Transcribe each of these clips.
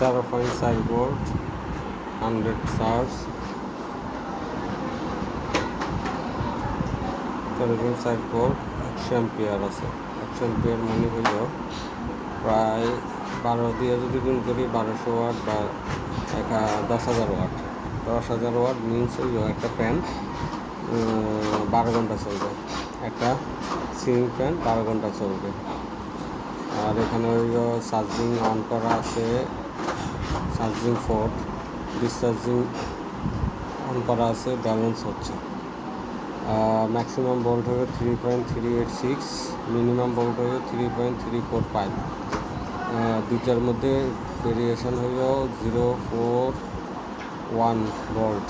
13.4 volt 100 charge 13.4 volt 100 ampere আছে। 100 ampere মানে হইল প্রায় 12 দিয়ে যদি গুণ করি 1200 ওয়াট বা 10,000 ওয়াট। 10,000 ওয়াট মিনস হইল একটা ফ্যান 12 ঘন্টা চলবে, একটা সিলিং ফ্যান 12 ঘন্টা চলবে। আর এখানে হইল চার্জিং অন করা আছে, চার্জিং পোর্ট, ডিসচার্জিং অন করা আছে, ব্যালেন্স হচ্ছে। ম্যাক্সিমাম ভোল্ট হবে 3.386, মিনিমাম ভোল্ট হবে 3.345। দুইটার মধ্যে ভেরিয়েশন হইল 0.41 volt.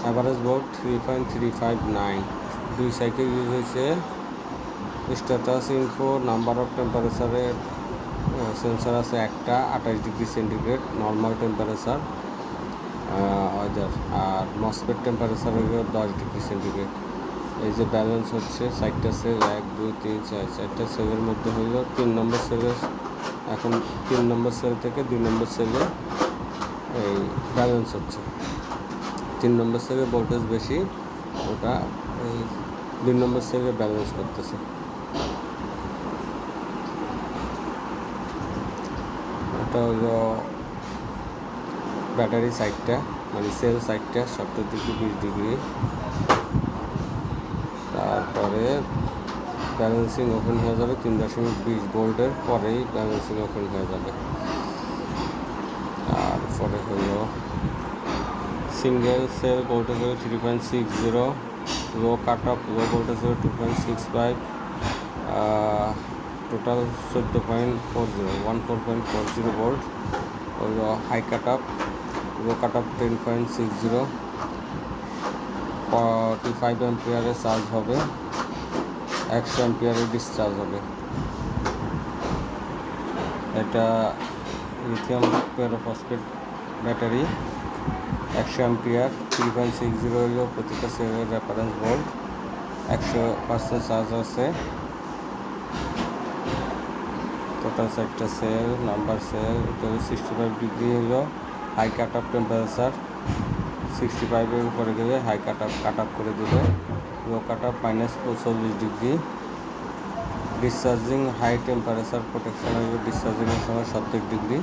Average volt 3.359। 2 cycle use হয়েছে। স্ট্যাটাস ইনফো, নাম্বার অফ টেম্পারেচারের সেন্সার আছে একটা, 28 degree centigrade normal temperature weather. আর মসফেট টেম্পারেচার হইল 10 ডিগ্রি সেন্টিগ্রেড। এই যে ব্যালেন্স হচ্ছে 4টা সেল, 1 2 3 4, 4টা সেলের মধ্যে হইল 3 নম্বর সেলের, এখন 3 নম্বর সেল থেকে 2 নম্বর সেলে এই ব্যালেন্স হচ্ছে। 3 নম্বর সেলে ভোল্টেজ বেশি, ওটা এই 2 নম্বর সেলে ব্যালেন্স করতেছে। এটা হলো ব্যাটারি সাইডটা, মানে সেল সাইডটা 70 ডিগ্রি 20 ডিগ্রি। তারপরে ব্যালেন্সিং ওপেন হয়ে যাবে 3.20 ভোল্টের পরেই ব্যালেন্সিং ওপেন হয়ে যাবে। তারপরে হলো সিঙ্গেল সেল ভোল্টেজ হবে 3.60, লো কাট অফ লো ভোল্টেজ হবে 2.65, টোটাল 14.40 ভোল্ট। হলো high cut of, low cut of 10.60, 45 অ্যাম্পিয়ারে charge হবে, 100 অ্যাম্পিয়ারে ডিসচার্জ হবে। এটা লিথিয়াম পেরোফসফেট ব্যাটারি, 100 অ্যাম্পিয়ার, 3.60 হইল প্রতিটা সেলের রেফারেন্স ভোল্ট, 100% চার্জ আছে। টোটাল 4টা সেল, নাম্বার সেল। এটা 65 ডিগ্রি হলো হাই কাট অফ টেম্পারেচার, 65-এর উপরে গেলে হাই কাট অফ করে দেবে। Low cut off -40 degree. Discharging high temperature protection হইবে ডিসচার্জিংয়ের সময় 70 ডিগ্রি।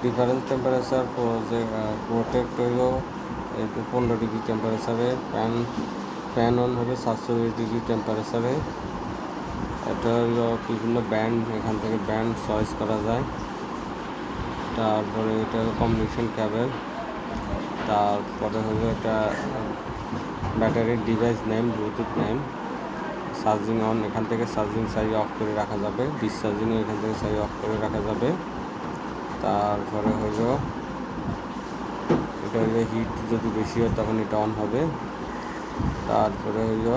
ডিফারেন্স টেম্পারেচার প্রোটেক্ট হইল 15 ডিগ্রি টেম্পারেচারে। ফ্যান অন হবে 47 ডিগ্রি টেম্পারেচারে। এটা হইল বিভিন্ন ব্যান্ড, এখান থেকে ব্যান্ড চয়েস করা যায়। তারপরে এটা কমিউনিকেশন ক্যাবেল। তারপরে হলো এটা ব্যাটারির device name, Bluetooth name. Charging on, এখান থেকে চার্জিং চাই অফ করে রাখা যাবে। ডিসচার্জিংও এখান থেকে চাই অফ করে রাখা যাবে। তারপরে হলো এটা হইলো হিট যদি বেশি হয় তখন এটা অন হবে। তারপরে হইলো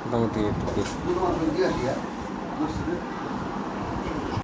মোটামুটি